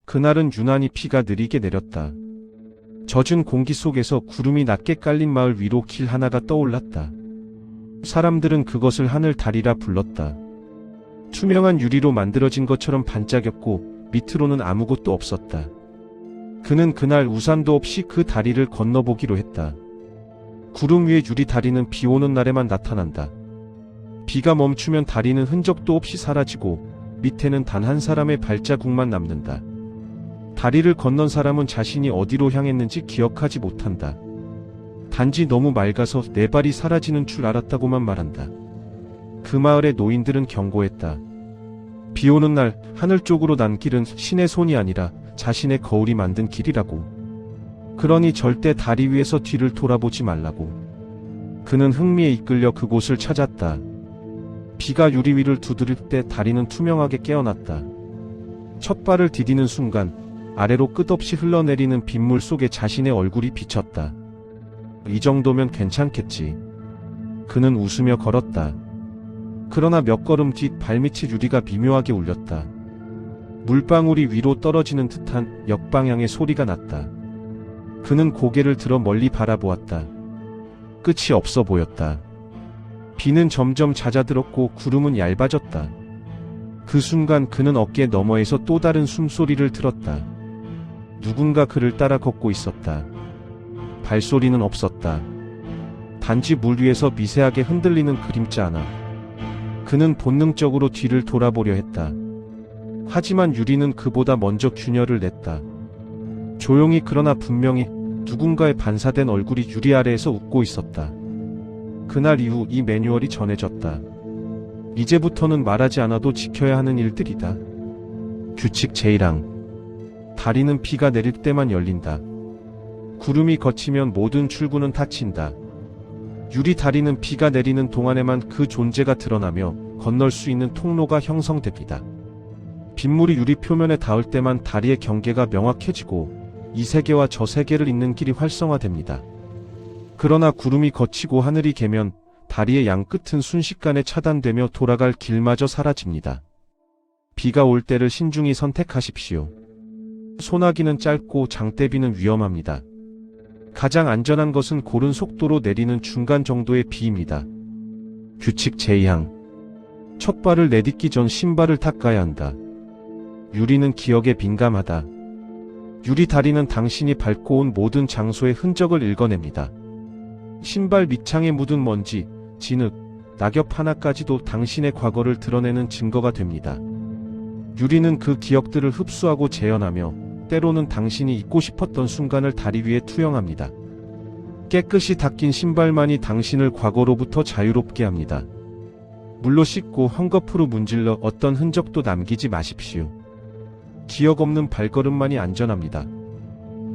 그날은 유난히 비가 느리게 내렸다. 젖은 공기 속에서 구름이 낮게 깔린 마을 위로 길 하나가 떠올랐다. 사람들은 그것을 하늘달이라 불렀다. 투명한 유리로 만들어진 것처럼 반짝였고 밑으로는 아무것도 없었다. 그는 그날 우산도 없이 그 다리를 건너보기로 했다. 구름 위의 유리 다리는 비 오는 날에만 나타난다. 비가 멈추면 다리는 흔적도 없이 사라지고 밑에는 단 한 사람의 발자국만 남는다. 다리를 건넌 사람은 자신이 어디로 향했는지 기억하지 못한다. 단지 너무 맑아서 내 발이 사라지는 줄 알았다고만 말한다. 그 마을의 노인들은 경고했다. 비 오는 날 하늘 쪽으로 난 길은 신의 손이 아니라 자신의 거울이 만든 길이라고. 그러니 절대 다리 위에서 뒤를 돌아보지 말라고. 그는 흥미에 이끌려 그곳을 찾았다. 비가 유리 위를 두드릴 때 다리는 투명하게 깨어났다. 첫 발을 디디는 순간 아래로 끝없이 흘러내리는 빗물 속에 자신의 얼굴이 비쳤다. 이 정도면 괜찮겠지. 그는 웃으며 걸었다. 그러나 몇 걸음 뒤 발밑의 유리가 미묘하게 울렸다. 물방울이 위로 떨어지는 듯한 역방향의 소리가 났다. 그는 고개를 들어 멀리 바라보았다. 끝이 없어 보였다. 비는 점점 잦아들었고 구름은 얇아졌다. 그 순간 그는 어깨 너머에서 또 다른 숨소리를 들었다. 누군가 그를 따라 걷고 있었다. 발소리는 없었다. 단지 물 위에서 미세하게 흔들리는 그림자 하나. 그는 본능적으로 뒤를 돌아보려 했다. 하지만 유리는 그보다 먼저 균열을 냈다. 조용히 그러나 분명히 누군가의 반사된 얼굴이 유리 아래에서 웃고 있었다. 그날 이후 이 매뉴얼이 전해졌다. 이제부터는 말하지 않아도 지켜야 하는 일들이다. 규칙 제1항. 다리는 비가 내릴 때만 열린다. 구름이 걷히면 모든 출구는 닫힌다. 유리 다리는 비가 내리는 동안에만 그 존재가 드러나며 건널 수 있는 통로가 형성됩니다. 빗물이 유리 표면에 닿을 때만 다리의 경계가 명확해지고 이 세계와 저 세계를 잇는 길이 활성화됩니다. 그러나 구름이 걷히고 하늘이 개면 다리의 양 끝은 순식간에 차단되며 돌아갈 길마저 사라집니다. 비가 올 때를 신중히 선택하십시오. 소나기는 짧고 장대비는 위험합니다. 가장 안전한 것은 고른 속도로 내리는 중간 정도의 비입니다. 규칙 제2항. 첫 발을 내딛기 전 신발을 닦아야 한다. 유리는 기억에 민감하다. 유리 다리는 당신이 밟고 온 모든 장소의 흔적을 읽어냅니다. 신발 밑창에 묻은 먼지, 진흙, 낙엽 하나까지도 당신의 과거를 드러내는 증거가 됩니다. 유리는 그 기억들을 흡수하고 재현하며 때로는 당신이 잊고 싶었던 순간을 다리 위에 투영합니다. 깨끗이 닦인 신발만이 당신을 과거로부터 자유롭게 합니다. 물로 씻고 헝겊으로 문질러 어떤 흔적도 남기지 마십시오. 기억 없는 발걸음만이 안전합니다.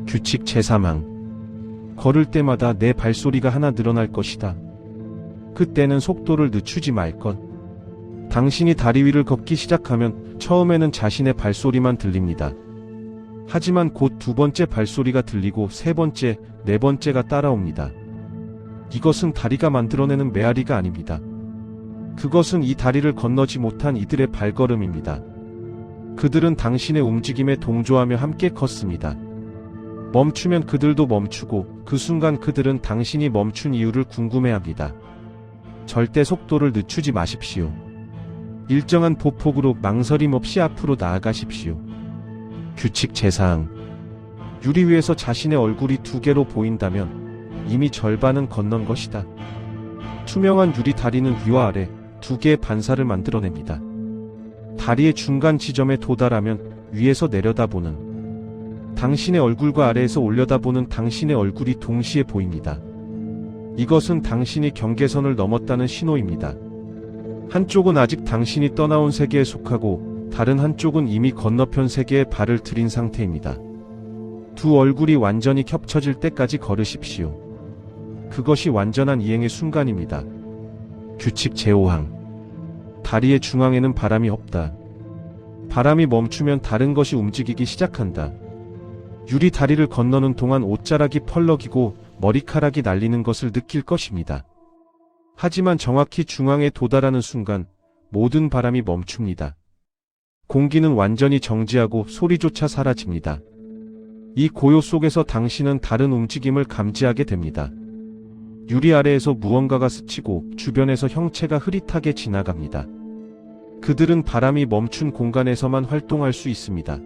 규칙 제3항. 걸을 때마다 내 발소리가 하나 늘어날 것이다. 그때는 속도를 늦추지 말 것. 당신이 다리 위를 걷기 시작하면 처음에는 자신의 발소리만 들립니다. 하지만 곧 두 번째 발소리가 들리고 세 번째, 네 번째가 따라옵니다. 이것은 다리가 만들어내는 메아리가 아닙니다. 그것은 이 다리를 건너지 못한 이들의 발걸음입니다. 그들은 당신의 움직임에 동조하며 함께 걷습니다. 멈추면 그들도 멈추고 그 순간 그들은 당신이 멈춘 이유를 궁금해합니다. 절대 속도를 늦추지 마십시오. 일정한 보폭으로 망설임 없이 앞으로 나아가십시오. 규칙 제4항. 유리 위에서 자신의 얼굴이 두 개로 보인다면 이미 절반은 건넌 것이다. 투명한 유리 다리는 위와 아래 두 개의 반사를 만들어냅니다. 다리의 중간 지점에 도달하면 위에서 내려다보는, 당신의 얼굴과 아래에서 올려다보는 당신의 얼굴이 동시에 보입니다. 이것은 당신이 경계선을 넘었다는 신호입니다. 한쪽은 아직 당신이 떠나온 세계에 속하고 다른 한쪽은 이미 건너편 세계에 발을 들인 상태입니다. 두 얼굴이 완전히 겹쳐질 때까지 걸으십시오. 그것이 완전한 이행의 순간입니다. 규칙 제5항. 다리의 중앙에는 바람이 없다. 바람이 멈추면 다른 것이 움직이기 시작한다. 유리 다리를 건너는 동안 옷자락이 펄럭이고 머리카락이 날리는 것을 느낄 것입니다. 하지만 정확히 중앙에 도달하는 순간 모든 바람이 멈춥니다. 공기는 완전히 정지하고 소리조차 사라집니다. 이 고요 속에서 당신은 다른 움직임을 감지하게 됩니다. 유리 아래에서 무언가가 스치고 주변에서 형체가 흐릿하게 지나갑니다. 그들은 바람이 멈춘 공간에서만 활동할 수 있습니다.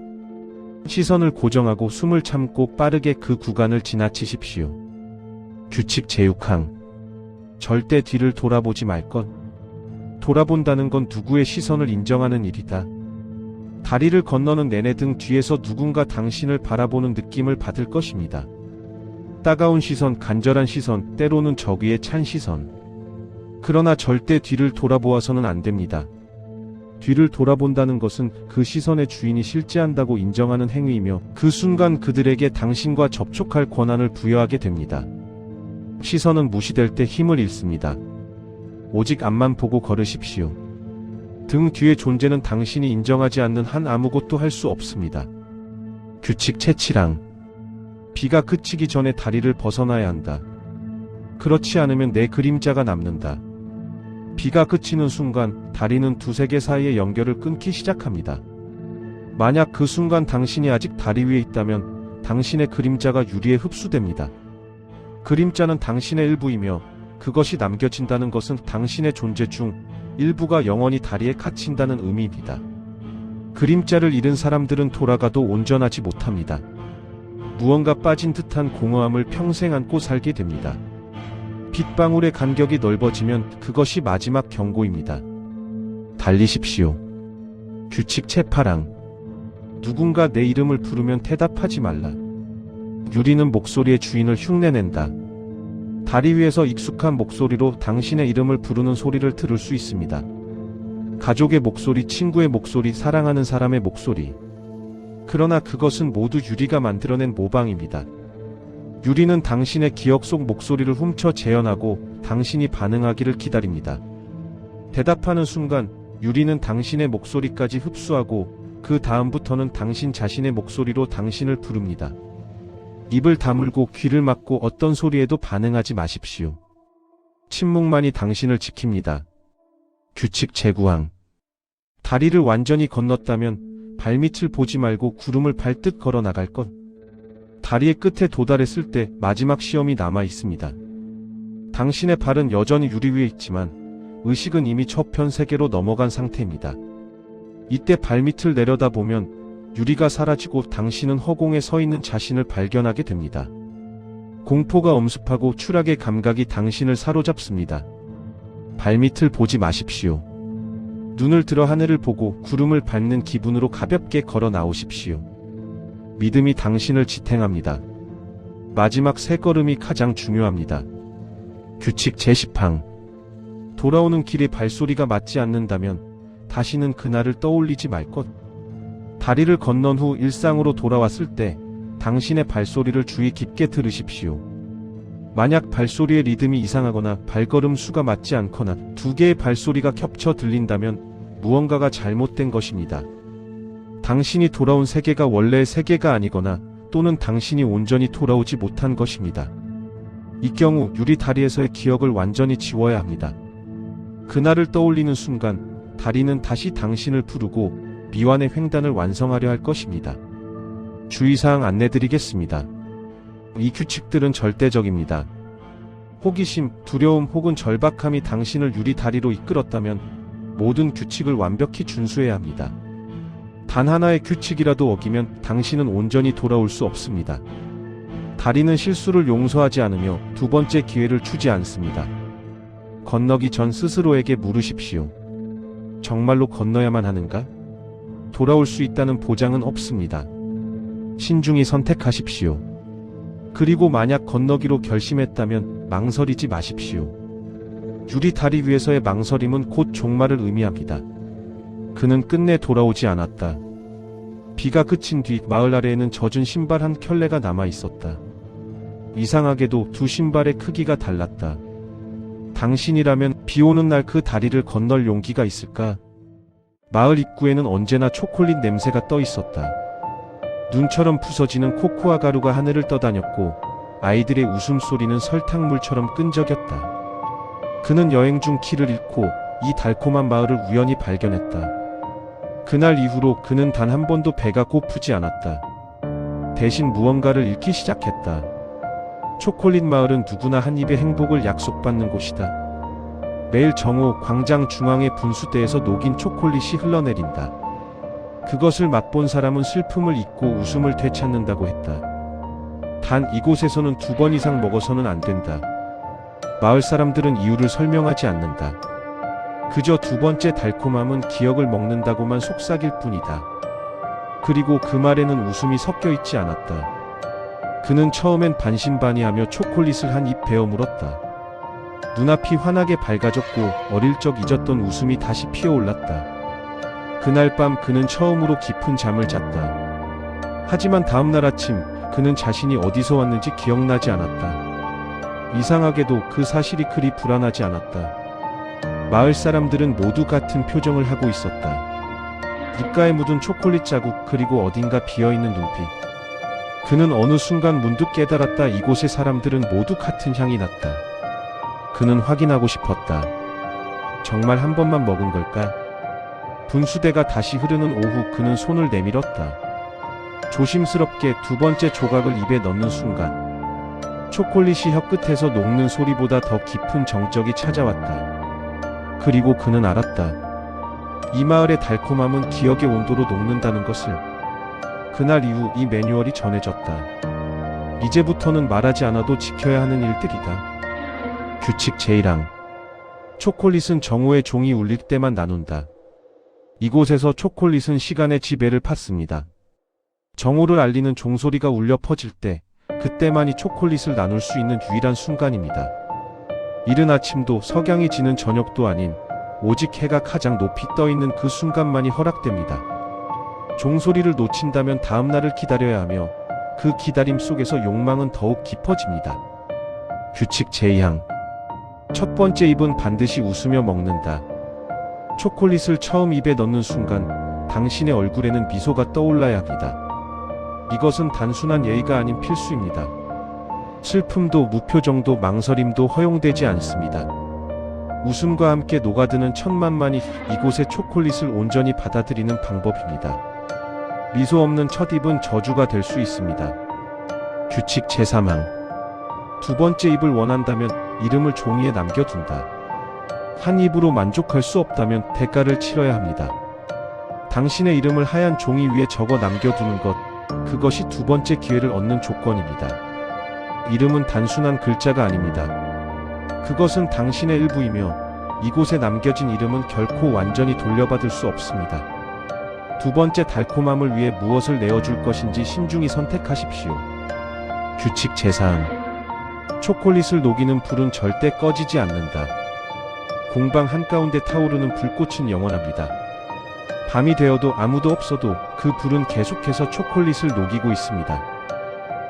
시선을 고정하고 숨을 참고 빠르게 그 구간을 지나치십시오. 규칙 제6항. 절대 뒤를 돌아보지 말 것. 돌아본다는 건 누구의 시선을 인정하는 일이다. 다리를 건너는 내내 등 뒤에서 누군가 당신을 바라보는 느낌을 받을 것입니다. 따가운 시선, 간절한 시선, 때로는 적의에 찬 시선. 그러나 절대 뒤를 돌아보아서는 안 됩니다. 뒤를 돌아본다는 것은 그 시선의 주인이 실제한다고 인정하는 행위이며 그 순간 그들에게 당신과 접촉할 권한을 부여하게 됩니다. 시선은 무시될 때 힘을 잃습니다. 오직 앞만 보고 걸으십시오. 등 뒤의 존재는 당신이 인정하지 않는 한 아무것도 할 수 없습니다. 규칙 제7항. 비가 그치기 전에 다리를 벗어나야 한다. 그렇지 않으면 내 그림자가 남는다. 비가 그치는 순간 다리는 두세 개 사이의 연결을 끊기 시작합니다. 만약 그 순간 당신이 아직 다리 위에 있다면 당신의 그림자가 유리에 흡수됩니다. 그림자는 당신의 일부이며 그것이 남겨진다는 것은 당신의 존재 중 일부가 영원히 다리에 갇힌다는 의미입니다. 그림자를 잃은 사람들은 돌아가도 온전하지 못합니다. 무언가 빠진 듯한 공허함을 평생 안고 살게 됩니다. 빗방울의 간격이 넓어지면 그것이 마지막 경고입니다. 달리십시오. 규칙 제8항. 누군가 내 이름을 부르면 대답하지 말라. 유리는 목소리의 주인을 흉내낸다. 다리 위에서 익숙한 목소리로 당신의 이름을 부르는 소리를 들을 수 있습니다. 가족의 목소리, 친구의 목소리, 사랑하는 사람의 목소리. 그러나 그것은 모두 유리가 만들어낸 모방입니다. 유리는 당신의 기억 속 목소리를 훔쳐 재현하고 당신이 반응하기를 기다립니다. 대답하는 순간 유리는 당신의 목소리까지 흡수하고 그 다음부터는 당신 자신의 목소리로 당신을 부릅니다. 입을 다물고 귀를 막고 어떤 소리에도 반응하지 마십시오. 침묵만이 당신을 지킵니다. 규칙 제9항. 다리를 완전히 건넜다면 발밑을 보지 말고 구름을 밟듯 걸어 나갈 것. 다리의 끝에 도달했을 때 마지막 시험이 남아 있습니다. 당신의 발은 여전히 유리 위에 있지만 의식은 이미 저편 세계로 넘어간 상태입니다. 이때 발밑을 내려다보면 유리가 사라지고 당신은 허공에 서 있는 자신을 발견하게 됩니다. 공포가 엄습하고 추락의 감각이 당신을 사로잡습니다. 발밑을 보지 마십시오. 눈을 들어 하늘을 보고 구름을 밟는 기분으로 가볍게 걸어 나오십시오. 믿음이 당신을 지탱합니다. 마지막 세 걸음이 가장 중요합니다. 규칙 제10항. 돌아오는 길에 발소리가 맞지 않는다면 다시는 그날을 떠올리지 말 것. 다리를 건넌 후 일상으로 돌아왔을 때 당신의 발소리를 주의 깊게 들으십시오. 만약 발소리의 리듬이 이상하거나 발걸음 수가 맞지 않거나 두 개의 발소리가 겹쳐 들린다면 무언가가 잘못된 것입니다. 당신이 돌아온 세계가 원래의 세계가 아니거나 또는 당신이 온전히 돌아오지 못한 것입니다. 이 경우 유리 다리에서의 기억을 완전히 지워야 합니다. 그날을 떠올리는 순간 다리는 다시 당신을 부르고 미완의 횡단을 완성하려 할 것입니다. 주의사항 안내드리겠습니다. 이 규칙들은 절대적입니다. 호기심, 두려움 혹은 절박함이 당신을 유리 다리로 이끌었다면 모든 규칙을 완벽히 준수해야 합니다. 단 하나의 규칙이라도 어기면 당신은 온전히 돌아올 수 없습니다. 다리는 실수를 용서하지 않으며 두 번째 기회를 주지 않습니다. 건너기 전 스스로에게 물으십시오. 정말로 건너야만 하는가? 돌아올 수 있다는 보장은 없습니다. 신중히 선택하십시오. 그리고 만약 건너기로 결심했다면 망설이지 마십시오. 유리 다리 위에서의 망설임은 곧 종말을 의미합니다. 그는 끝내 돌아오지 않았다. 비가 그친 뒤 마을 아래에는 젖은 신발 한 켤레가 남아 있었다. 이상하게도 두 신발의 크기가 달랐다. 당신이라면 비 오는 날 그 다리를 건널 용기가 있을까? 마을 입구에는 언제나 초콜릿 냄새가 떠 있었다. 눈처럼 부서지는 코코아 가루가 하늘을 떠다녔고 아이들의 웃음소리는 설탕물처럼 끈적였다. 그는 여행 중 길을 잃고 이 달콤한 마을을 우연히 발견했다. 그날 이후로 그는 단 한 번도 배가 고프지 않았다. 대신 무언가를 잃기 시작했다. 초콜릿 마을은 누구나 한 입의 행복을 약속받는 곳이다. 매일 정오 광장 중앙의 분수대에서 녹인 초콜릿이 흘러내린다. 그것을 맛본 사람은 슬픔을 잊고 웃음을 되찾는다고 했다. 단 이곳에서는 2번 이상 먹어서는 안 된다. 마을 사람들은 이유를 설명하지 않는다. 그저 2번째 달콤함은 기억을 먹는다고만 속삭일 뿐이다. 그리고 그 말에는 웃음이 섞여 있지 않았다. 그는 처음엔 반신반의하며 초콜릿을 한 입 베어 물었다. 눈앞이 환하게 밝아졌고 어릴 적 잊었던 웃음이 다시 피어올랐다. 그날 밤 그는 처음으로 깊은 잠을 잤다. 하지만 다음날 아침 그는 자신이 어디서 왔는지 기억나지 않았다. 이상하게도 그 사실이 그리 불안하지 않았다. 마을 사람들은 모두 같은 표정을 하고 있었다. 입가에 묻은 초콜릿 자국 그리고 어딘가 비어있는 눈빛. 그는 어느 순간 문득 깨달았다. 이곳의 사람들은 모두 같은 향이 났다. 그는 확인하고 싶었다. 정말 한 번만 먹은 걸까? 분수대가 다시 흐르는 오후 그는 손을 내밀었다. 조심스럽게 2번째 조각을 입에 넣는 순간 초콜릿이 혀끝에서 녹는 소리보다 더 깊은 정적이 찾아왔다. 그리고 그는 알았다. 이 마을의 달콤함은 기억의 온도로 녹는다는 것을. 그날 이후 이 매뉴얼이 전해졌다. 이제부터는 말하지 않아도 지켜야 하는 일들이다. 규칙 제1항. 초콜릿은 정오의 종이 울릴 때만 나눈다. 이곳에서 초콜릿은 시간의 지배를 팠습니다. 정오를 알리는 종소리가 울려 퍼질 때, 그때만이 초콜릿을 나눌 수 있는 유일한 순간입니다. 이른 아침도 석양이 지는 저녁도 아닌 오직 해가 가장 높이 떠있는 그 순간만이 허락됩니다. 종소리를 놓친다면 다음날을 기다려야 하며 그 기다림 속에서 욕망은 더욱 깊어집니다. 규칙 제2항. 첫 번째 입은 반드시 웃으며 먹는다. 초콜릿을 처음 입에 넣는 순간 당신의 얼굴에는 미소가 떠올라야 합니다. 이것은 단순한 예의가 아닌 필수입니다. 슬픔도 무표정도 망설임도 허용되지 않습니다. 웃음과 함께 녹아드는 천만만이 이곳의 초콜릿을 온전히 받아들이는 방법입니다. 미소 없는 첫 입은 저주가 될 수 있습니다. 규칙 제3항. 2번째 입을 원한다면 이름을 종이에 남겨둔다. 한 입으로 만족할 수 없다면 대가를 치러야 합니다. 당신의 이름을 하얀 종이 위에 적어 남겨두는 것, 그것이 2번째 기회를 얻는 조건입니다. 이름은 단순한 글자가 아닙니다. 그것은 당신의 일부이며 이곳에 남겨진 이름은 결코 완전히 돌려받을 수 없습니다. 2번째 달콤함을 위해 무엇을 내어줄 것인지 신중히 선택하십시오. 규칙 제4항. 초콜릿을 녹이는 불은 절대 꺼지지 않는다. 공방 한가운데 타오르는 불꽃은 영원합니다. 밤이 되어도 아무도 없어도 그 불은 계속해서 초콜릿을 녹이고 있습니다.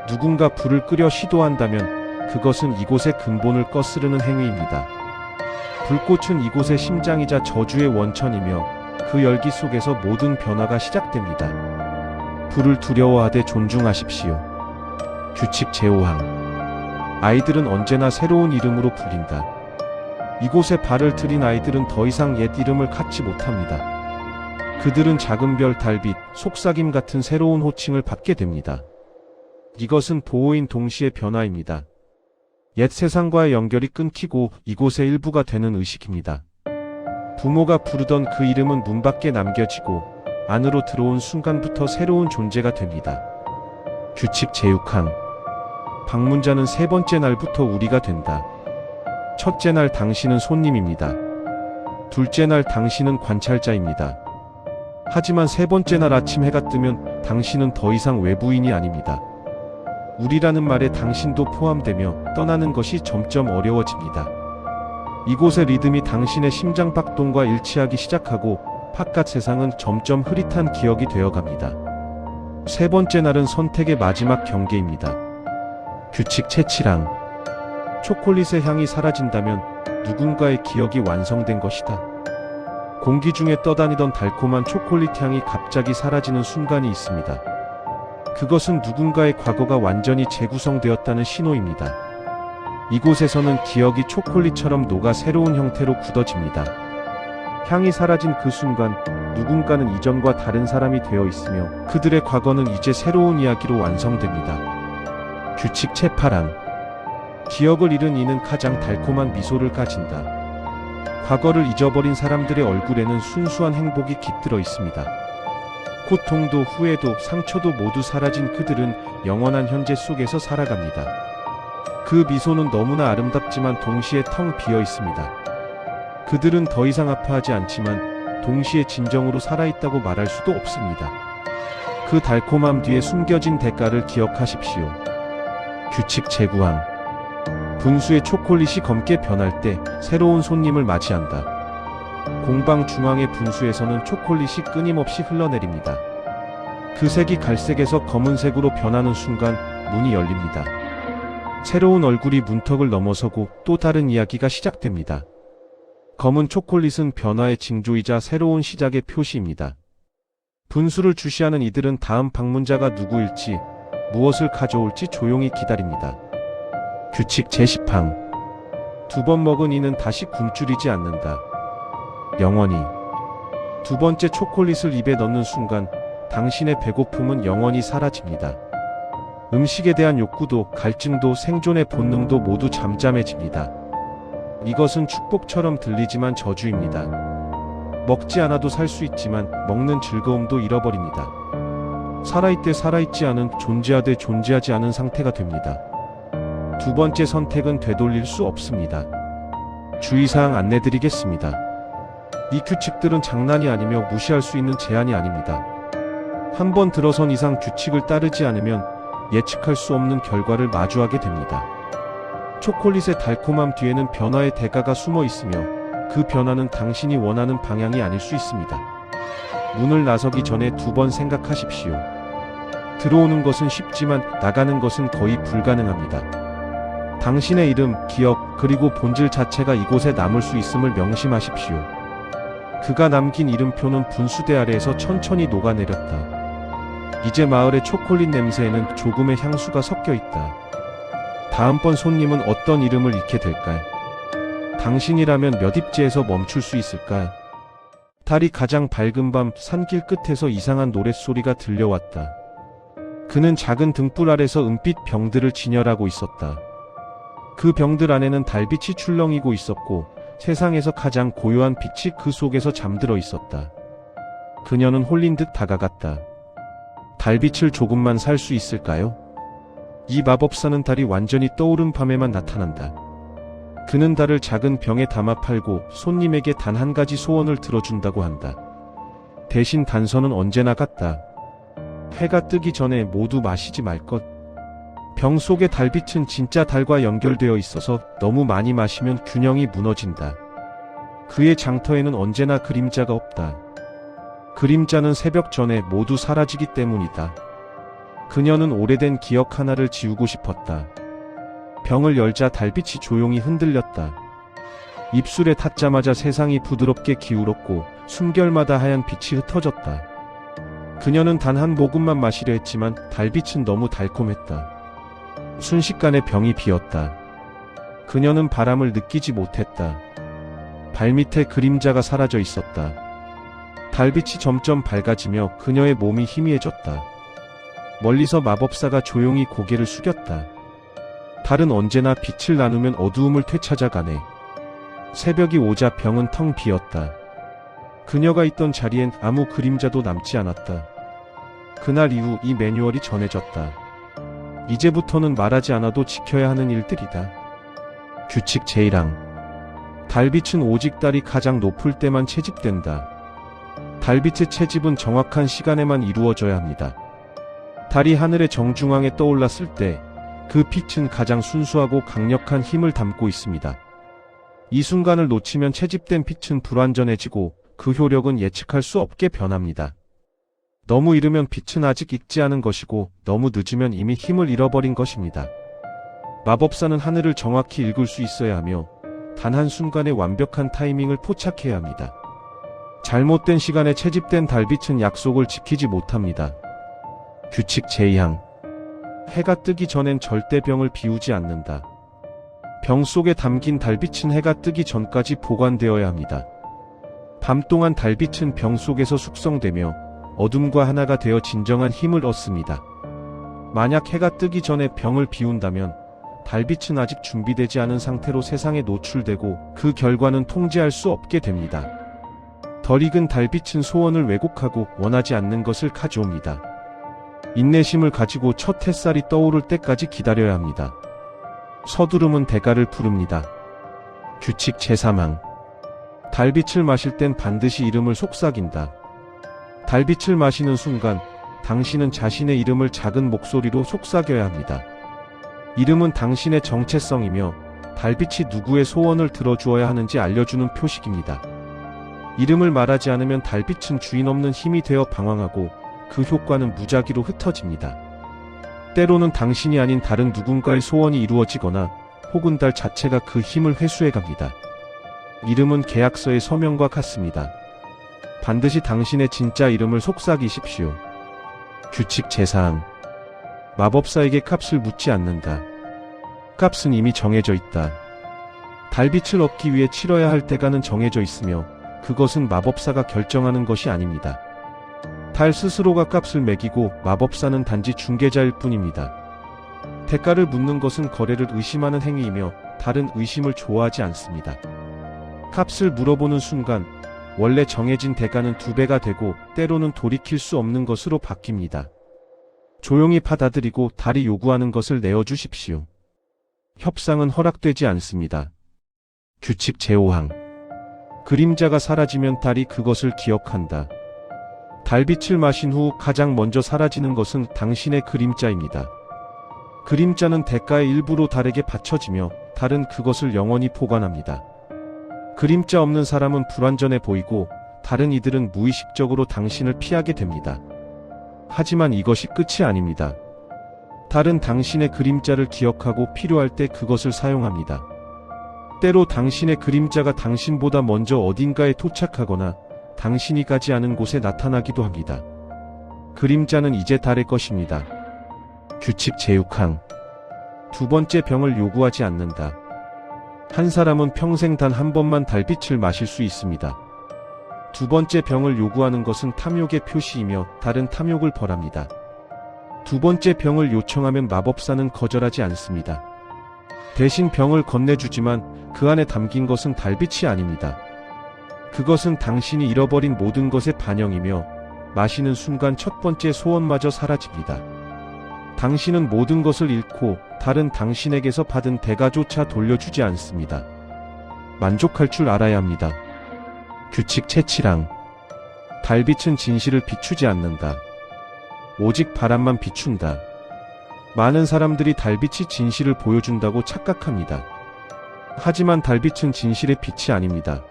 누군가 불을 끄려 시도한다면 그것은 이곳의 근본을 거스르는 행위입니다. 불꽃은 이곳의 심장이자 저주의 원천이며 그 열기 속에서 모든 변화가 시작됩니다. 불을 두려워하되 존중하십시오. 규칙 제5항. 아이들은 언제나 새로운 이름으로 불린다. 이곳에 발을 들인 아이들은 더 이상 옛 이름을 갖지 못합니다. 그들은 작은 별, 달빛, 속삭임 같은 새로운 호칭을 받게 됩니다. 이것은 보호인 동시의 변화입니다. 옛 세상과의 연결이 끊기고 이곳의 일부가 되는 의식입니다. 부모가 부르던 그 이름은 문 밖에 남겨지고 안으로 들어온 순간부터 새로운 존재가 됩니다. 규칙 제6항. 방문자는 3번째 날부터 우리가 된다. 첫째 날 당신은 손님입니다. 둘째 날 당신은 관찰자입니다. 하지만 3번째 날 아침 해가 뜨면 당신은 더 이상 외부인이 아닙니다. 우리라는 말에 당신도 포함되며 떠나는 것이 점점 어려워집니다. 이곳의 리듬이 당신의 심장 박동과 일치하기 시작하고 바깥 세상은 점점 흐릿한 기억이 되어갑니다. 3번째 날은 선택의 마지막 경계입니다. 규칙 제7항. 초콜릿의 향이 사라진다면 누군가의 기억이 완성된 것이다. 공기 중에 떠다니던 달콤한 초콜릿 향이 갑자기 사라지는 순간이 있습니다. 그것은 누군가의 과거가 완전히 재구성되었다는 신호입니다. 이곳에서는 기억이 초콜릿처럼 녹아 새로운 형태로 굳어집니다. 향이 사라진 그 순간 누군가는 이전과 다른 사람이 되어 있으며 그들의 과거는 이제 새로운 이야기로 완성됩니다. 규칙 제8항. 기억을 잃은 이는 가장 달콤한 미소를 가진다. 과거를 잊어버린 사람들의 얼굴에는 순수한 행복이 깃들어 있습니다. 고통도 후회도 상처도 모두 사라진 그들은 영원한 현재 속에서 살아갑니다. 그 미소는 너무나 아름답지만 동시에 텅 비어 있습니다. 그들은 더 이상 아파하지 않지만 동시에 진정으로 살아있다고 말할 수도 없습니다. 그 달콤함 뒤에 숨겨진 대가를 기억하십시오. 규칙 제9항. 분수의 초콜릿이 검게 변할 때 새로운 손님을 맞이한다. 공방 중앙의 분수에서는 초콜릿이 끊임없이 흘러내립니다. 그 색이 갈색에서 검은색으로 변하는 순간 문이 열립니다. 새로운 얼굴이 문턱을 넘어서고 또 다른 이야기가 시작됩니다. 검은 초콜릿은 변화의 징조이자 새로운 시작의 표시입니다. 분수를 주시하는 이들은 다음 방문자가 누구일지, 무엇을 가져올지 조용히 기다립니다. 규칙 제10항. 두 번 먹은 이는 다시 굶주리지 않는다. 영원히. 두 번째 초콜릿을 입에 넣는 순간 당신의 배고픔은 영원히 사라집니다. 음식에 대한 욕구도 갈증도 생존의 본능도 모두 잠잠해집니다. 이것은 축복처럼 들리지만 저주입니다. 먹지 않아도 살 수 있지만 먹는 즐거움도 잃어버립니다. 살아있되 살아있지 않은, 존재하되 존재하지 않은 상태가 됩니다. 두 번째 선택은 되돌릴 수 없습니다. 주의사항 안내드리겠습니다. 이 규칙들은 장난이 아니며 무시할 수 있는 제한이 아닙니다. 한 번 들어선 이상 규칙을 따르지 않으면 예측할 수 없는 결과를 마주하게 됩니다. 초콜릿의 달콤함 뒤에는 변화의 대가가 숨어 있으며 그 변화는 당신이 원하는 방향이 아닐 수 있습니다. 문을 나서기 전에 두 번 생각하십시오. 들어오는 것은 쉽지만 나가는 것은 거의 불가능합니다. 당신의 이름, 기억, 그리고 본질 자체가 이곳에 남을 수 있음을 명심하십시오. 그가 남긴 이름표는 분수대 아래에서 천천히 녹아내렸다. 이제 마을의 초콜릿 냄새에는 조금의 향수가 섞여 있다. 다음번 손님은 어떤 이름을 잃게 될까요? 당신이라면 몇 입지에서 멈출 수 있을까요? 달이 가장 밝은 밤 산길 끝에서 이상한 노랫소리가 들려왔다. 그는 작은 등불 아래서 은빛 병들을 진열하고 있었다. 그 병들 안에는 달빛이 출렁이고 있었고 세상에서 가장 고요한 빛이 그 속에서 잠들어 있었다. 그녀는 홀린 듯 다가갔다. 달빛을 조금만 살 수 있을까요? 이 마법사는 달이 완전히 떠오른 밤에만 나타난다. 그는 달을 작은 병에 담아 팔고 손님에게 단 한 가지 소원을 들어준다고 한다. 대신 단서는 언제나 같다. 해가 뜨기 전에 모두 마시지 말 것. 병 속의 달빛은 진짜 달과 연결되어 있어서 너무 많이 마시면 균형이 무너진다. 그의 장터에는 언제나 그림자가 없다. 그림자는 새벽 전에 모두 사라지기 때문이다. 그녀는 오래된 기억 하나를 지우고 싶었다. 병을 열자 달빛이 조용히 흔들렸다. 입술에 닿자마자 세상이 부드럽게 기울었고 숨결마다 하얀 빛이 흩어졌다. 그녀는 단 한 모금만 마시려 했지만 달빛은 너무 달콤했다. 순식간에 병이 비었다. 그녀는 바람을 느끼지 못했다. 발밑에 그림자가 사라져 있었다. 달빛이 점점 밝아지며 그녀의 몸이 희미해졌다. 멀리서 마법사가 조용히 고개를 숙였다. 달은 언제나 빛을 나누면 어두움을 되찾아가네. 새벽이 오자 병은 텅 비었다. 그녀가 있던 자리엔 아무 그림자도 남지 않았다. 그날 이후 이 매뉴얼이 전해졌다. 이제부터는 말하지 않아도 지켜야 하는 일들이다. 규칙 제1항. 달빛은 오직 달이 가장 높을 때만 채집된다. 달빛의 채집은 정확한 시간에만 이루어져야 합니다. 달이 하늘의 정중앙에 떠올랐을 때 그 빛은 가장 순수하고 강력한 힘을 담고 있습니다. 이 순간을 놓치면 채집된 빛은 불완전해지고 그 효력은 예측할 수 없게 변합니다. 너무 이르면 빛은 아직 익지 않은 것이고 너무 늦으면 이미 힘을 잃어버린 것입니다. 마법사는 하늘을 정확히 읽을 수 있어야 하며 단 한순간의 완벽한 타이밍을 포착해야 합니다. 잘못된 시간에 채집된 달빛은 약속을 지키지 못합니다. 규칙 제2항. 해가 뜨기 전엔 절대 병을 비우지 않는다. 병 속에 담긴 달빛은 해가 뜨기 전까지 보관되어야 합니다. 밤 동안 달빛은 병 속에서 숙성되며 어둠과 하나가 되어 진정한 힘을 얻습니다. 만약 해가 뜨기 전에 병을 비운다면 달빛은 아직 준비되지 않은 상태로 세상에 노출되고 그 결과는 통제할 수 없게 됩니다. 덜 익은 달빛은 소원을 왜곡하고 원하지 않는 것을 가져옵니다. 인내심을 가지고 첫 햇살이 떠오를 때까지 기다려야 합니다. 서두름은 대가를 부릅니다. 규칙 제3항. 달빛을 마실 땐 반드시 이름을 속삭인다. 달빛을 마시는 순간 당신은 자신의 이름을 작은 목소리로 속삭여야 합니다. 이름은 당신의 정체성이며 달빛이 누구의 소원을 들어주어야 하는지 알려주는 표식입니다. 이름을 말하지 않으면 달빛은 주인 없는 힘이 되어 방황하고 그 효과는 무작위로 흩어집니다. 때로는 당신이 아닌 다른 누군가의 소원이 이루어지거나 혹은 달 자체가 그 힘을 회수해갑니다. 이름은 계약서의 서명과 같습니다. 반드시 당신의 진짜 이름을 속삭이십시오. 규칙 제4항. 마법사에게 값을 묻지 않는다. 값은 이미 정해져 있다. 달빛을 얻기 위해 치러야 할 대가는 정해져 있으며 그것은 마법사가 결정하는 것이 아닙니다. 달 스스로가 값을 매기고 마법사는 단지 중개자일 뿐입니다. 대가를 묻는 것은 거래를 의심하는 행위이며 달은 의심을 좋아하지 않습니다. 값을 물어보는 순간 원래 정해진 대가는 2배가 되고 때로는 돌이킬 수 없는 것으로 바뀝니다. 조용히 받아들이고 달이 요구하는 것을 내어주십시오. 협상은 허락되지 않습니다. 규칙 제5항. 그림자가 사라지면 달이 그것을 기억한다. 달빛을 마신 후 가장 먼저 사라지는 것은 당신의 그림자입니다. 그림자는 대가의 일부로 달에게 바쳐지며 달은 그것을 영원히 보관합니다. 그림자 없는 사람은 불완전해 보이고 다른 이들은 무의식적으로 당신을 피하게 됩니다. 하지만 이것이 끝이 아닙니다. 달은 당신의 그림자를 기억하고 필요할 때 그것을 사용합니다. 때로 당신의 그림자가 당신보다 먼저 어딘가에 도착하거나 당신이 가지 않은 곳에 나타나기도 합니다. 그림자는 이제 달의 것입니다. 규칙 제6항. 2번째 병을 요구하지 않는다. 한 사람은 평생 단 한 번만 달빛을 마실 수 있습니다. 2번째 병을 요구하는 것은 탐욕의 표시이며 달은 탐욕을 벌합니다. 2번째 병을 요청하면 마법사는 거절하지 않습니다. 대신 병을 건네주지만 그 안에 담긴 것은 달빛이 아닙니다. 그것은 당신이 잃어버린 모든 것의 반영이며 마시는 순간 첫 번째 소원마저 사라집니다. 당신은 모든 것을 잃고 달은 당신에게서 받은 대가조차 돌려주지 않습니다. 만족할 줄 알아야 합니다. 규칙 제7항. 달빛은 진실을 비추지 않는다. 오직 바람만 비춘다. 많은 사람들이 달빛이 진실을 보여준다고 착각합니다. 하지만 달빛은 진실의 빛이 아닙니다.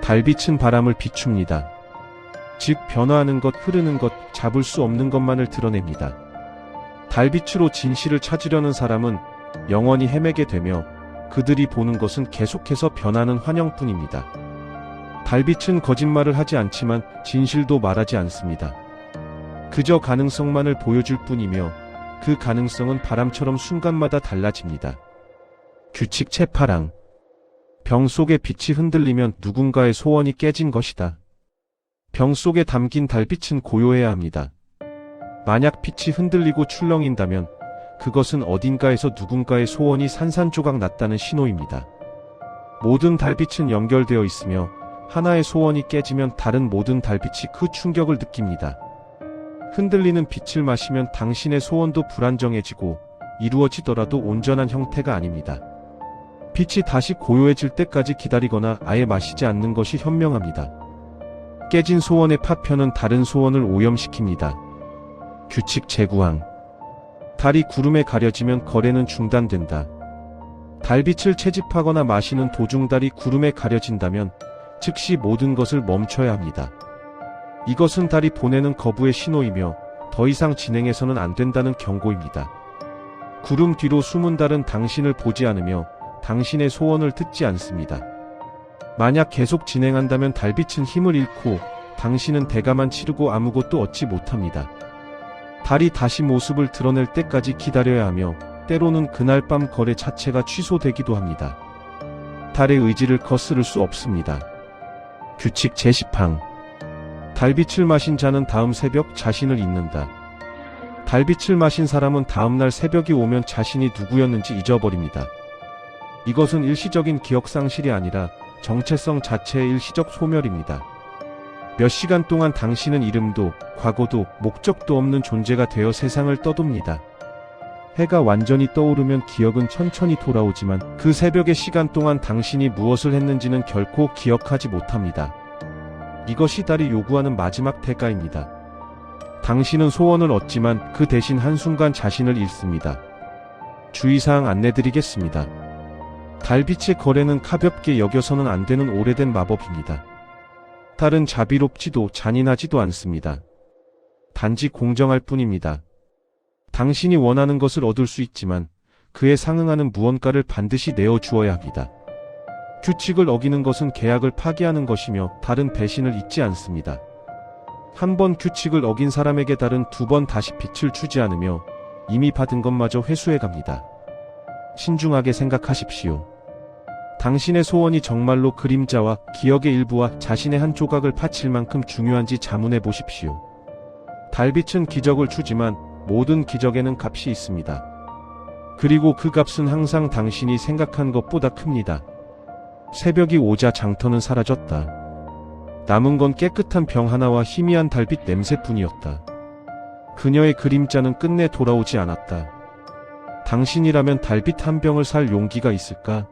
달빛은 바람을 비춥니다. 즉 변화하는 것, 흐르는 것, 잡을 수 없는 것만을 드러냅니다. 달빛으로 진실을 찾으려는 사람은 영원히 헤매게 되며 그들이 보는 것은 계속해서 변하는 환영뿐입니다. 달빛은 거짓말을 하지 않지만 진실도 말하지 않습니다. 그저 가능성만을 보여줄 뿐이며 그 가능성은 바람처럼 순간마다 달라집니다. 규칙 제8항. 병 속의 빛이 흔들리면 누군가의 소원이 깨진 것이다. 병 속에 담긴 달빛은 고요해야 합니다. 만약 빛이 흔들리고 출렁인다면 그것은 어딘가에서 누군가의 소원이 산산조각 났다는 신호입니다. 모든 달빛은 연결되어 있으며 하나의 소원이 깨지면 다른 모든 달빛이 그 충격을 느낍니다. 흔들리는 빛을 마시면 당신의 소원도 불안정해지고 이루어지더라도 온전한 형태가 아닙니다. 빛이 다시 고요해질 때까지 기다리거나 아예 마시지 않는 것이 현명합니다. 깨진 소원의 파편은 다른 소원을 오염시킵니다. 규칙 제9항. 달이 구름에 가려지면 거래는 중단된다. 달빛을 채집하거나 마시는 도중 달이 구름에 가려진다면 즉시 모든 것을 멈춰야 합니다. 이것은 달이 보내는 거부의 신호이며 더 이상 진행해서는 안 된다는 경고입니다. 구름 뒤로 숨은 달은 당신을 보지 않으며 당신의 소원을 듣지 않습니다. 만약 계속 진행한다면 달빛은 힘을 잃고 당신은 대가만 치르고 아무것도 얻지 못합니다. 달이 다시 모습을 드러낼 때까지 기다려야 하며 때로는 그날 밤 거래 자체가 취소되기도 합니다. 달의 의지를 거스를 수 없습니다. 규칙 제10항. 달빛을 마신 자는 다음 새벽 자신을 잊는다. 달빛을 마신 사람은 다음날 새벽이 오면 자신이 누구였는지 잊어버립니다. 이것은 일시적인 기억 상실이 아니라 정체성 자체의 일시적 소멸입니다. 몇 시간 동안 당신은 이름도 과거도 목적도 없는 존재가 되어 세상을 떠돕니다. 해가 완전히 떠오르면 기억은 천천히 돌아오지만 그 새벽의 시간 동안 당신이 무엇을 했는지는 결코 기억하지 못합니다. 이것이 달이 요구하는 마지막 대가입니다. 당신은 소원을 얻지만 그 대신 한순간 자신을 잃습니다. 주의사항 안내드리겠습니다. 달빛의 거래는 가볍게 여겨서는 안 되는 오래된 마법입니다. 달은 자비롭지도 잔인하지도 않습니다. 단지 공정할 뿐입니다. 당신이 원하는 것을 얻을 수 있지만 그에 상응하는 무언가를 반드시 내어주어야 합니다. 규칙을 어기는 것은 계약을 파기하는 것이며 달은 배신을 잊지 않습니다. 한 번 규칙을 어긴 사람에게 달은 두 번 다시 빛을 주지 않으며 이미 받은 것마저 회수해 갑니다. 신중하게 생각하십시오. 당신의 소원이 정말로 그림자와 기억의 일부와 자신의 한 조각을 바칠 만큼 중요한지 자문해 보십시오. 달빛은 기적을 주지만 모든 기적에는 값이 있습니다. 그리고 그 값은 항상 당신이 생각한 것보다 큽니다. 새벽이 오자 장터는 사라졌다. 남은 건 깨끗한 병 하나와 희미한 달빛 냄새뿐이었다. 그녀의 그림자는 끝내 돌아오지 않았다. 당신이라면 달빛 한 병을 살 용기가 있을까?